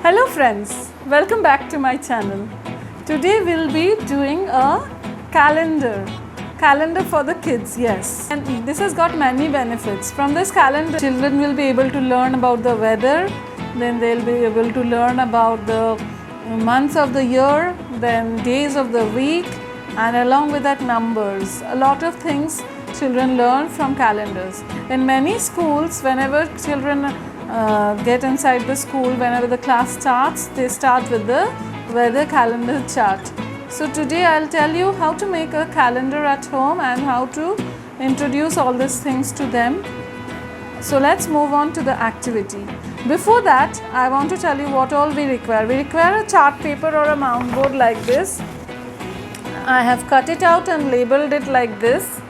Hello friends, welcome back to my channel. Today we'll be doing a calendar for the kids, yes. And this has got many benefits. From this calendar, children will be able to learn about the weather, then they'll be able to learn about the months of the year, then days of the week, and along with that numbers. A lot of things children learn from calendars. In many schools, whenever children get inside the school, whenever the class starts, they start with the weather calendar chart. So today I'll tell you how to make a calendar at home and how to introduce all these things to them. So let's move on to the activity. Before that, I want to tell you what all we require. We require a chart paper or a mound board like this. I have cut it out and labeled it like this.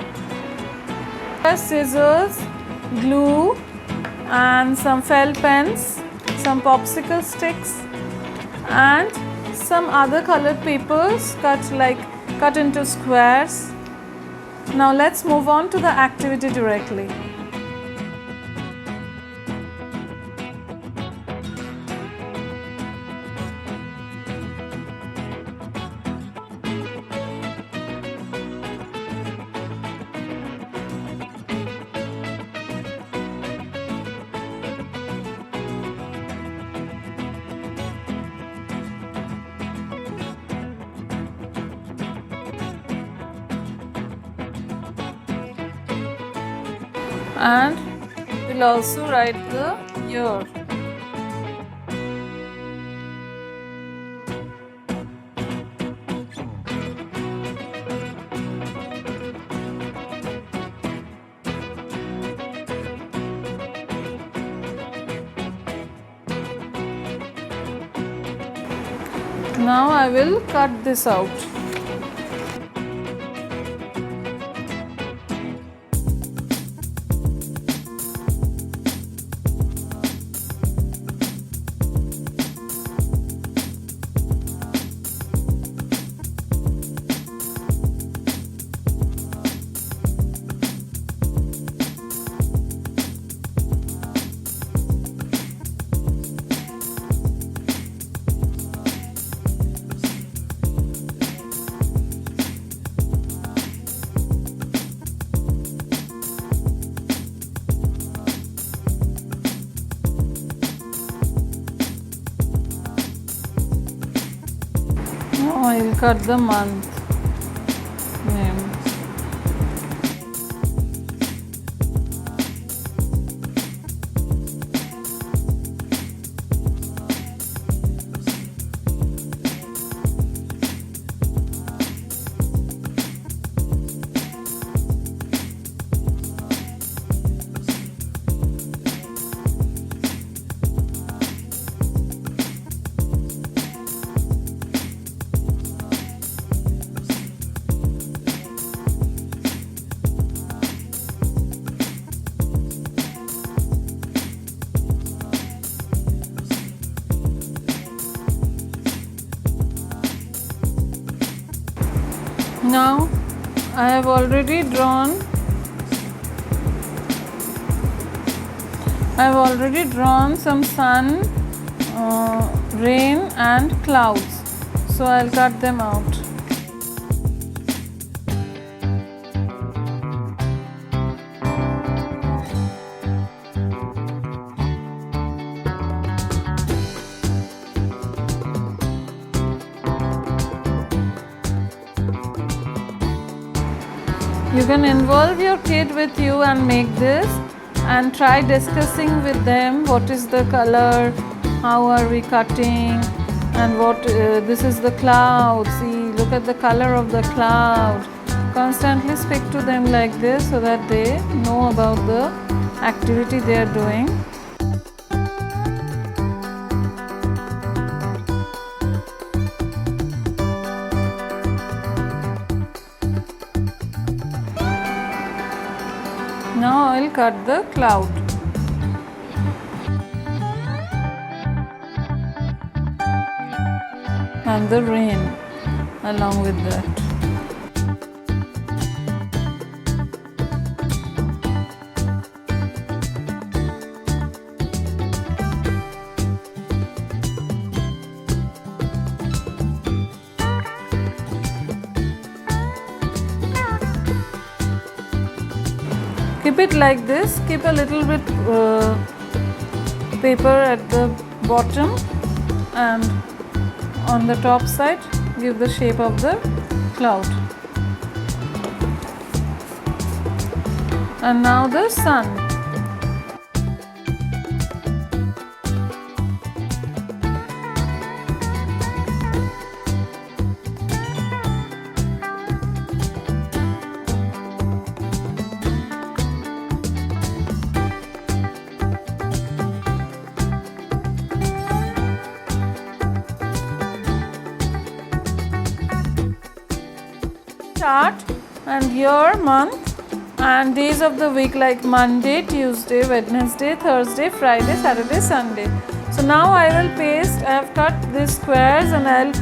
Scissors, glue, and some felt pens, some popsicle sticks, and some other colored papers cut into squares. Now let's move on to the activity directly. And we'll also write the year. Now I will cut this out. Now I will cut the month name. Now I have already drawn some sun, rain and clouds. So I'll cut them out. You can involve your kid with you and make this, and try discussing with them what is the color, how are we cutting, and what this is the cloud. See, look at the color of the cloud. Constantly speak to them like this so that they know about the activity they are doing. Now I will cut the cloud. And the rain along with that. keep it like this. Keep a little bit paper at the bottom, and on the top side give the shape of the cloud. And now the sun. Chart and year, month and days of the week like Monday, Tuesday, Wednesday, Thursday, Friday, Saturday, Sunday. So now I will paste. I have cut these squares and I'll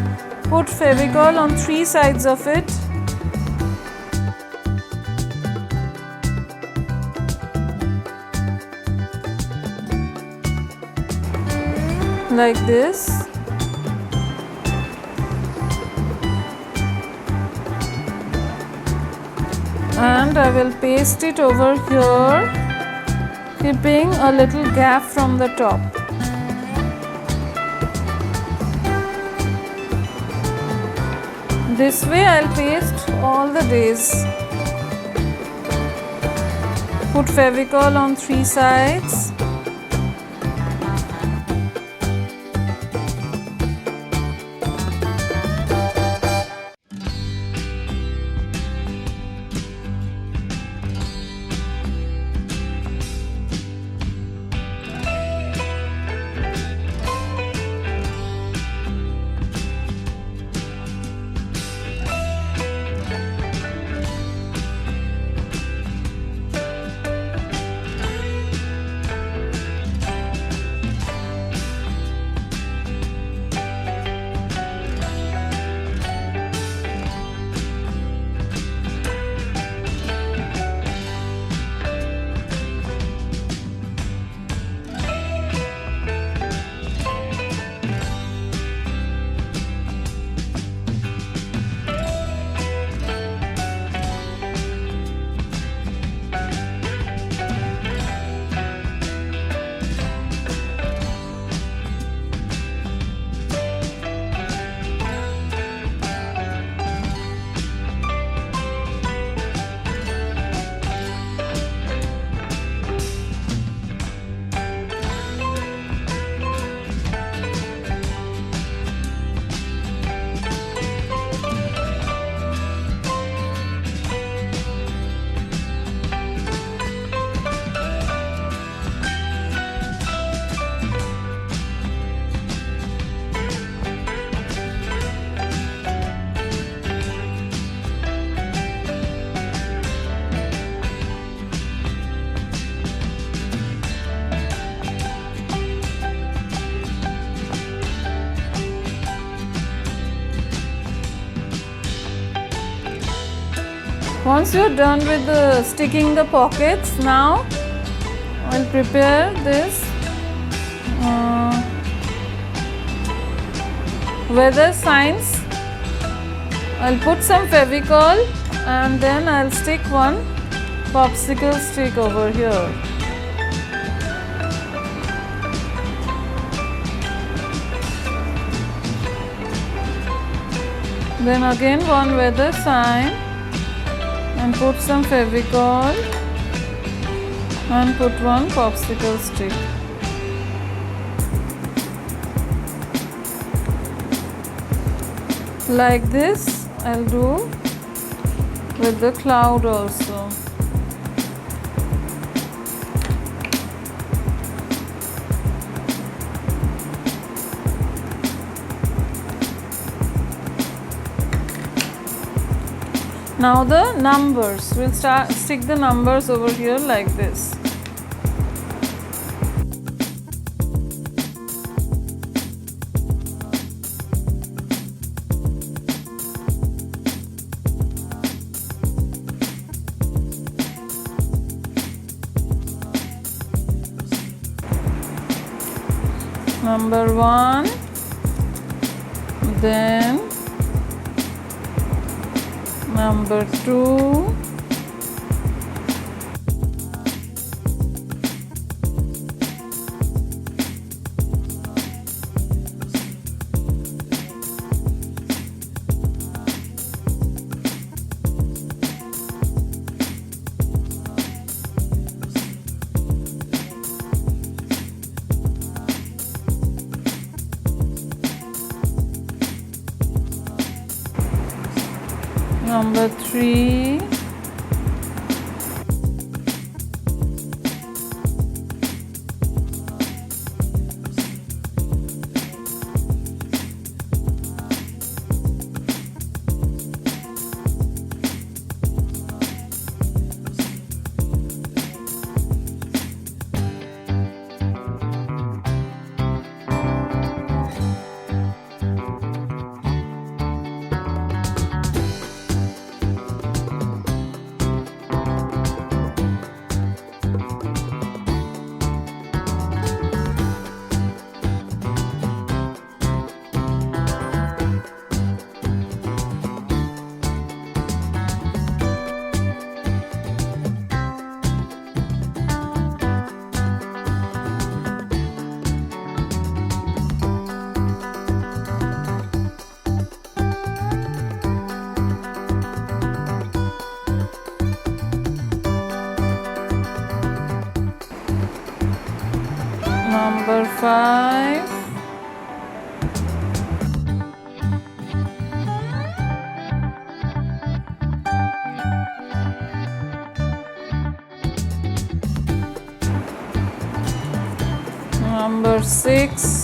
put Fevicol on 3 sides of it. Like this. And I will paste it over here, keeping a little gap from the top. This way I'll paste all the days. Put Fevicol on 3 sides. Once you're done with sticking the pockets, now I'll prepare this weather signs. I'll put some Fevicol and then I'll stick one popsicle stick over here. Then again one weather sign. And put some Fevicol and put one popsicle stick. Like this I'll do with the cloud also. Now the numbers, we'll stick the numbers over here like this. Number 1, then number 2, number 3, number 5, number 6,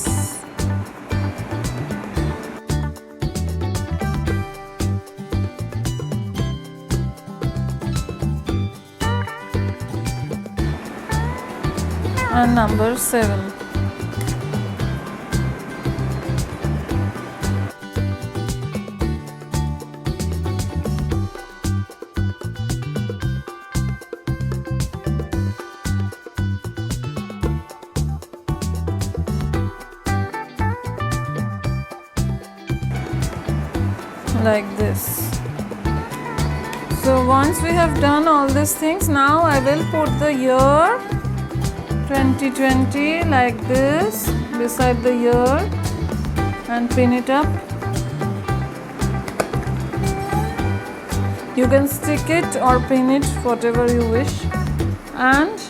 and number 7. Like this. So once we have done all these things, now I will put the year 2020 like this beside the year and pin it up. You can stick it or pin it, whatever you wish, and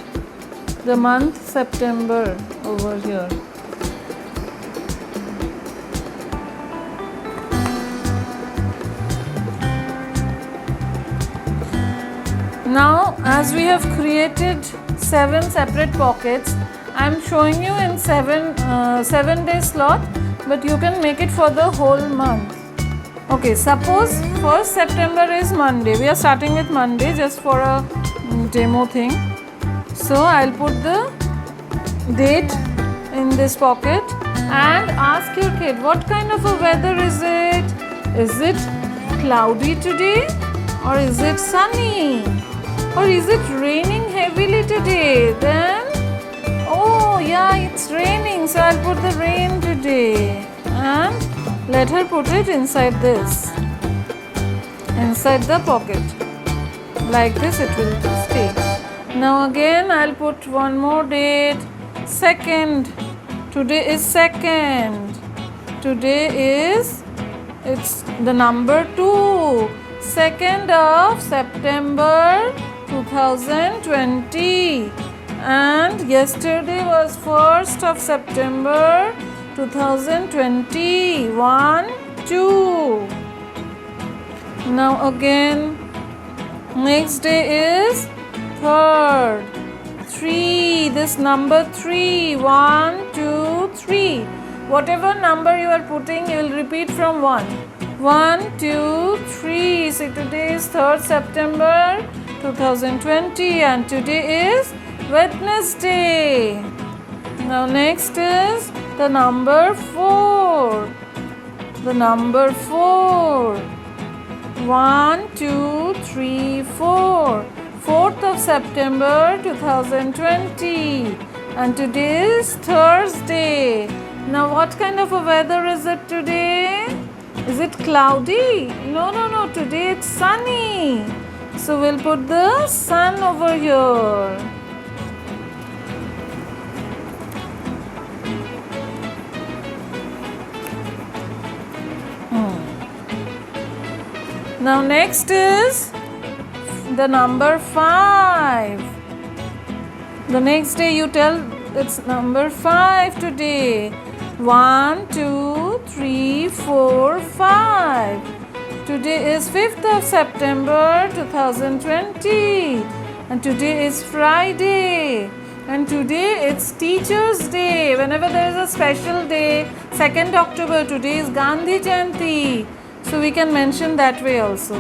the month September over here. Now, as we have created 7 separate pockets, I am showing you in 7-day slot, but you can make it for the whole month. Okay, suppose 1st September is Monday. We are starting with Monday just for a demo thing. So I'll put the date in this pocket and ask your kid, what kind of a weather is it? Is it cloudy today or is it sunny? Or is it raining heavily today? Then, oh yeah, it's raining, so I'll put the rain today and let her put it inside this, inside the pocket. Like this it will stay. Now again I'll put one more date, 2nd. Today is 2nd. Today is, it's the number 2. 2nd of September 2020, and yesterday was 1st of September 2020. 1, 2. Now again, next day is 3rd. 3. This number 3. 1, 2, 3. Whatever number you are putting, you will repeat from 1. 1, 2, 3. See, today is 3rd September 2020 and today is Wednesday. Now next is the number 4. The number 4. 1, 2, 3, 4. 4th of September 2020 and today is Thursday. Now what kind of a weather is it today? Is it cloudy? No, today it's sunny. So we'll put the sun over here. Now next is the number 5. The next day you tell it's number 5 today. 1, 2, 3, 4, 5. Today is 5th of September 2020 and today is Friday and today it's Teachers Day. Whenever there is a special day, 2nd October, today is Gandhi Jayanti. So we can mention that way also.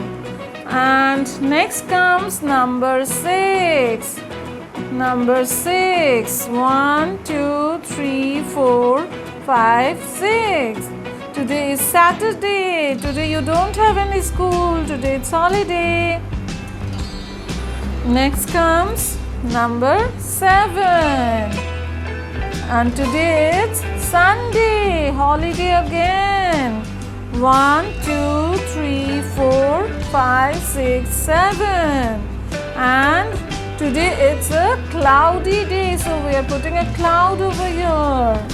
And next comes number 6. Number 6. 1, 2, 3, 4, 5, 6. Today is Saturday. Today you don't have any school. Today it's holiday. Next comes number 7. And today it's Sunday. Holiday again. 1, 2, 3, 4, 5, 6, 7. And today it's a cloudy day. So we are putting a cloud over here.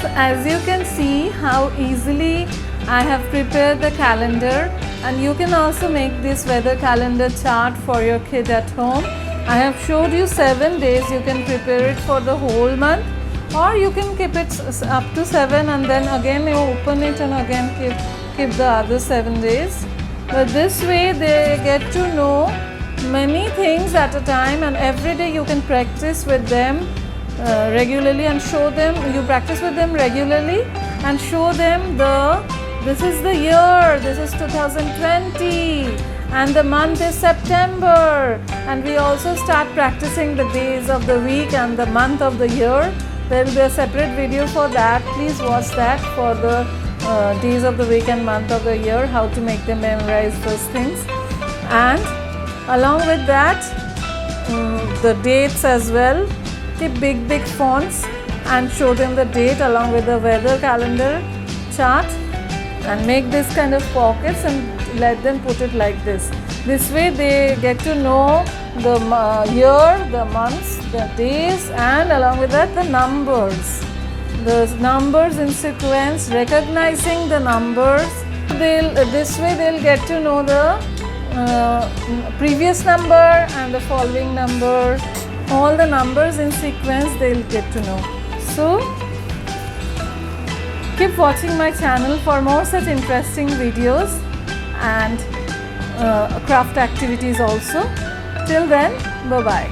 So as you can see how easily I have prepared the calendar, and you can also make this weather calendar chart for your kid at home. I have showed you 7 days. You can prepare it for the whole month, or you can keep it up to 7 and then again you open it and again keep the other 7 days. But this way they get to know many things at a time, and every day you can practice with them regularly and show them, you practice with them regularly and show them this is the year, this is 2020 and the month is September, and we also start practicing the days of the week and the month of the year. There will be a separate video for that. Please watch that for the days of the week and month of the year, how to make them memorize those things. And along with that, the dates as well. Keep big fonts and show them the date along with the weather calendar chart, and make this kind of pockets and let them put it like this. This way they get to know the year, the months, the days, and along with that the numbers. The numbers in sequence, recognizing the numbers. This way they'll get to know the previous number and the following number. All the numbers in sequence they'll get to know. So keep watching my channel for more such interesting videos and craft activities also. Till then, bye bye.